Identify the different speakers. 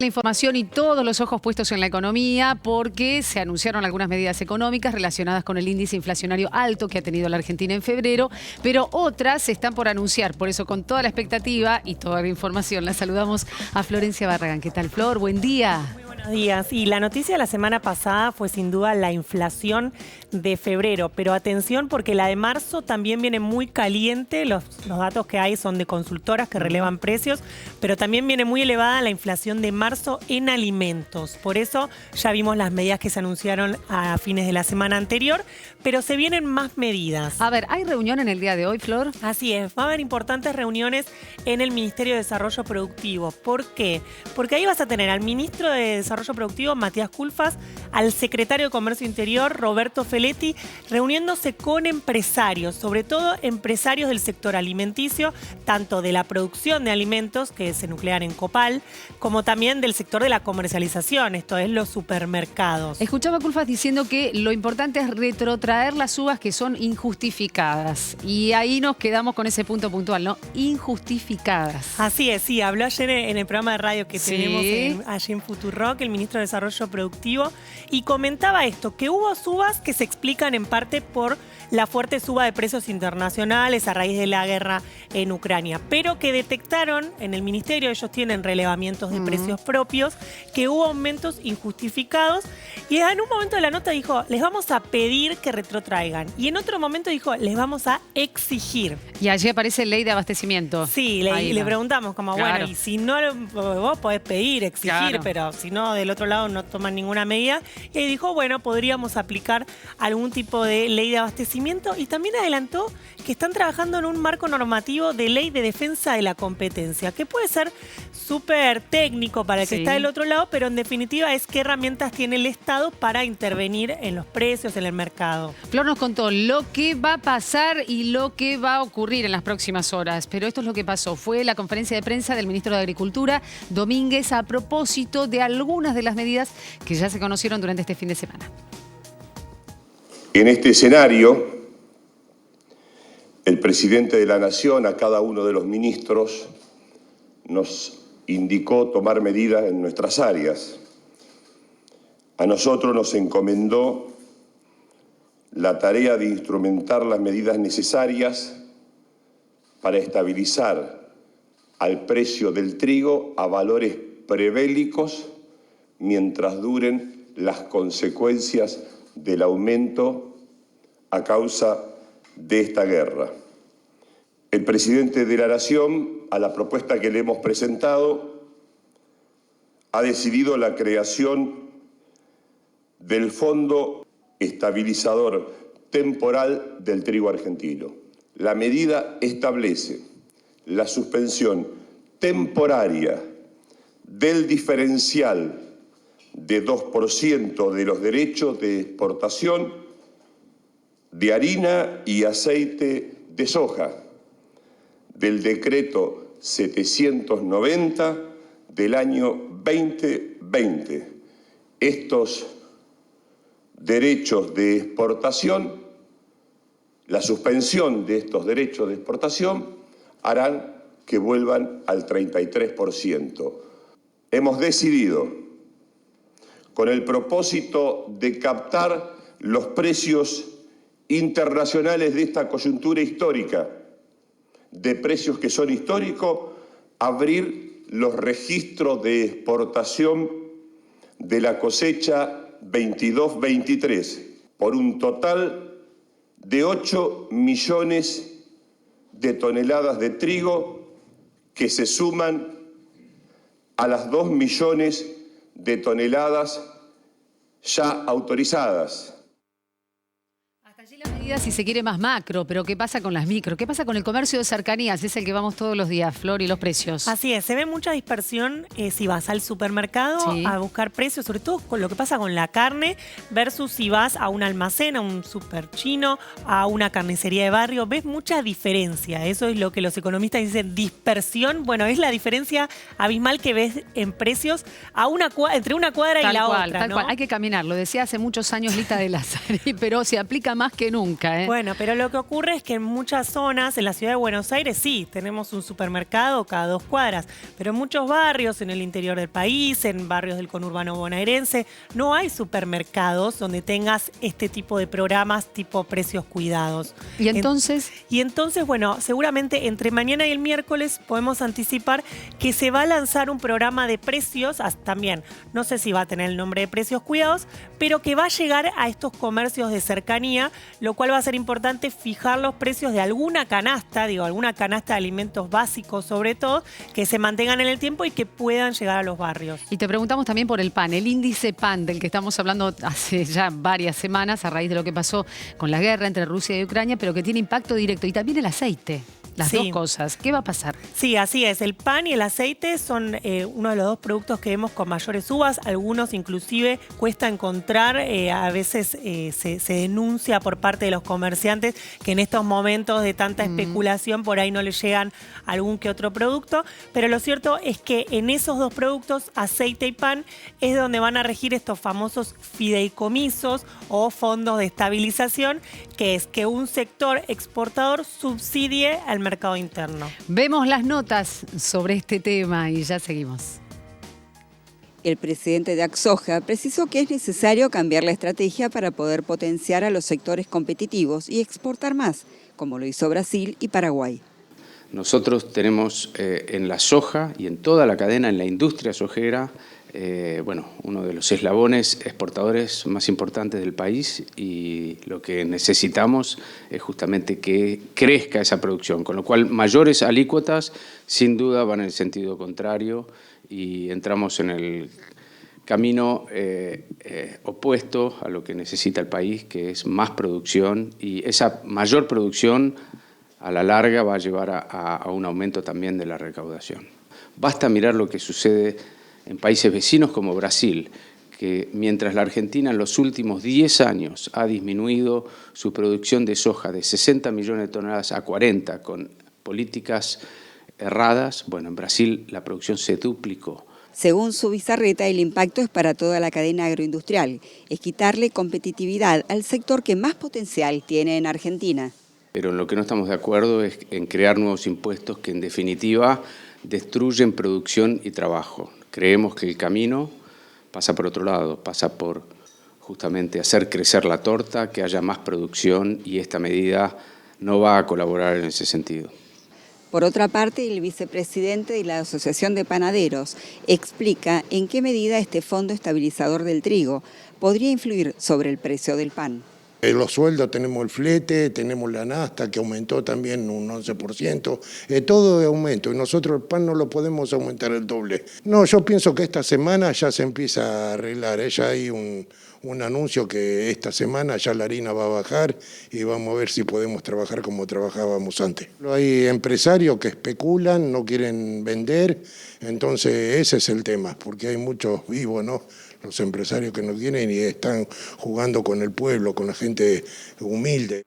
Speaker 1: La información y todos los ojos puestos en la economía porque se anunciaron algunas medidas económicas relacionadas con el índice inflacionario alto que ha tenido la Argentina en febrero, pero otras se están por anunciar. Por eso, con toda la expectativa y toda la información, la saludamos a Florencia Barragán. ¿Qué tal, Flor? Buen día.
Speaker 2: Buenos días. Y la noticia de la semana pasada fue sin duda la inflación de febrero, pero atención porque la de marzo también viene muy caliente. Los datos que hay son de consultoras que relevan precios, pero también viene muy elevada la inflación de marzo en alimentos. Por eso ya vimos las medidas que se anunciaron a fines de la semana anterior, pero se vienen más medidas.
Speaker 1: A ver, ¿hay reunión en el día de hoy, Flor?
Speaker 2: Así es, va a haber importantes reuniones en el Ministerio de Desarrollo Productivo. ¿Por qué? Porque ahí vas a tener al ministro de Desarrollo Productivo, Matías Culfas, al secretario de Comercio Interior, Roberto Feletti, reuniéndose con empresarios, sobre todo empresarios del sector alimenticio, tanto de la producción de alimentos, que se nuclean en Copal, como también del sector de la comercialización, esto es los supermercados.
Speaker 1: Escuchaba a Culfas diciendo que lo importante es retrotraer las subas que son injustificadas. Y ahí nos quedamos con ese punto puntual, ¿no? Injustificadas.
Speaker 2: Así es, sí, habló ayer en el programa de radio que tenemos
Speaker 1: Sí.
Speaker 2: allí en Futurock, el ministro de Desarrollo Productivo, y comentaba esto, que hubo subas que se explican en parte por la fuerte suba de precios internacionales a raíz de la guerra en Ucrania, pero que detectaron en el ministerio, ellos tienen relevamientos de precios propios, que hubo aumentos injustificados, y en un momento de la nota dijo, les vamos a pedir que retrotraigan, y en otro momento dijo, les vamos a exigir.
Speaker 1: Y allí aparece ley de abastecimiento.
Speaker 2: Sí, le preguntamos como,
Speaker 1: Claro.
Speaker 2: bueno, y si no, vos podés pedir, exigir,
Speaker 1: Claro.
Speaker 2: pero si no, del otro lado no toman ninguna medida. Y ahí dijo, bueno, podríamos aplicar algún tipo de ley de abastecimiento, y también adelantó que están trabajando en un marco normativo de ley de defensa de la competencia, que puede ser súper técnico para el que
Speaker 1: Sí.
Speaker 2: está del otro lado, pero en definitiva es qué herramientas tiene el Estado para intervenir en los precios, en el mercado.
Speaker 1: Flor nos contó lo que va a pasar y lo que va a ocurrir en las próximas horas, pero esto es lo que pasó. Fue la conferencia de prensa del ministro de Agricultura, Domínguez, a propósito de algunas de las medidas que ya se conocieron durante este fin de semana.
Speaker 3: En este escenario, el presidente de la Nación, a cada uno de los ministros, nos indicó tomar medidas en nuestras áreas. A nosotros nos encomendó la tarea de instrumentar las medidas necesarias para estabilizar al precio del trigo a valores prebélicos mientras duren las consecuencias del aumento a causa de esta guerra. El presidente de la Nación, a la propuesta que le hemos presentado, ha decidido la creación del Fondo Estabilizador Temporal del Trigo Argentino. La medida establece la suspensión temporaria del diferencial de 2% de los derechos de exportación de harina y aceite de soja del decreto 790 del año 2020. Estos derechos de exportación, la suspensión de estos derechos de exportación harán que vuelvan al 33%. Hemos decidido, con el propósito de captar los precios internacionales de esta coyuntura histórica, de precios que son históricos, abrir los registros de exportación de la cosecha 22-23 por un total de 8 millones de toneladas de trigo que se suman a las 2 millones de toneladas ya autorizadas.
Speaker 1: Hasta allí las medidas, si se quiere, más macro, pero ¿qué pasa con las micro? ¿Qué pasa con el comercio de cercanías? Es el que vamos todos los días, Flor, y los precios.
Speaker 2: Así es, se ve mucha dispersión si vas al supermercado
Speaker 1: Sí.
Speaker 2: a buscar precios, sobre todo con lo que pasa con la carne, versus si vas a un almacén, a un super chino, a una carnicería de barrio. Ves mucha diferencia. Eso es lo que los economistas dicen dispersión. Bueno, es la diferencia abismal que ves en precios a entre una cuadra y la otra,
Speaker 1: Tal
Speaker 2: ¿no?
Speaker 1: cual. Hay que caminar. Lo decía hace muchos años Lita de Lázari, pero se aplica más que nunca. nunca, ¿eh?
Speaker 2: Bueno, pero lo que ocurre es que en muchas zonas, en la ciudad de Buenos Aires, sí, tenemos un supermercado cada 2 cuadras, pero en muchos barrios, en el interior del país, en barrios del conurbano bonaerense, no hay supermercados donde tengas este tipo de programas tipo precios cuidados.
Speaker 1: ¿Y entonces?
Speaker 2: Bueno, seguramente entre mañana y el miércoles podemos anticipar que se va a lanzar un programa de precios, también, no sé si va a tener el nombre de precios cuidados, pero que va a llegar a estos comercios de cercanía, lo cual va a ser importante fijar los precios de alguna canasta, alguna canasta de alimentos básicos sobre todo, que se mantengan en el tiempo y que puedan llegar a los barrios.
Speaker 1: Y te preguntamos también por el pan, el índice PAN del que estamos hablando hace ya varias semanas a raíz de lo que pasó con la guerra entre Rusia y Ucrania, pero que tiene impacto directo. Y también el aceite. Las dos cosas. ¿Qué va a pasar?
Speaker 2: Sí, así es. El pan y el aceite son uno de los 2 productos que vemos con mayores subas. Algunos inclusive cuesta encontrar. A veces se denuncia por parte de los comerciantes que en estos momentos de tanta especulación por ahí no les llegan algún que otro producto. Pero lo cierto es que en esos 2 productos, aceite y pan, es donde van a regir estos famosos fideicomisos o fondos de estabilización, que es que un sector exportador subsidie al mercado interno.
Speaker 1: Vemos las notas sobre este tema y ya seguimos.
Speaker 4: El presidente de Axoja precisó que es necesario cambiar la estrategia para poder potenciar a los sectores competitivos y exportar más, como lo hizo Brasil y Paraguay.
Speaker 5: Nosotros tenemos en la soja y en toda la cadena, en la industria sojera, uno de los eslabones exportadores más importantes del país, y lo que necesitamos es justamente que crezca esa producción, con lo cual mayores alícuotas sin duda van en el sentido contrario y entramos en el camino opuesto a lo que necesita el país, que es más producción, y esa mayor producción a la larga va a llevar a un aumento también de la recaudación. Basta mirar lo que sucede en países vecinos como Brasil, que mientras la Argentina en los últimos 10 años ha disminuido su producción de soja de 60 millones de toneladas a 40 con políticas erradas, bueno, en Brasil la producción se duplicó.
Speaker 4: Según Zubizarreta, el impacto es para toda la cadena agroindustrial, es quitarle competitividad al sector que más potencial tiene en Argentina.
Speaker 5: Pero en lo que no estamos de acuerdo es en crear nuevos impuestos que en definitiva destruyen producción y trabajo. Creemos que el camino pasa por otro lado, pasa por justamente hacer crecer la torta, que haya más producción, y esta medida no va a colaborar en ese sentido.
Speaker 4: Por otra parte, el vicepresidente de la Asociación de Panaderos explica en qué medida este fondo estabilizador del trigo podría influir sobre el precio del pan.
Speaker 6: Los sueldos, tenemos el flete, tenemos la nafta que aumentó también un 11%, todo de aumento, y nosotros el pan no lo podemos aumentar el doble. No, yo pienso que esta semana ya se empieza a arreglar, ya hay un anuncio que esta semana ya la harina va a bajar y vamos a ver si podemos trabajar como trabajábamos antes. Hay empresarios que especulan, no quieren vender, entonces ese es el tema, porque hay muchos vivos, ¿no? Los empresarios que no quieren y están jugando con el pueblo, con la gente humilde.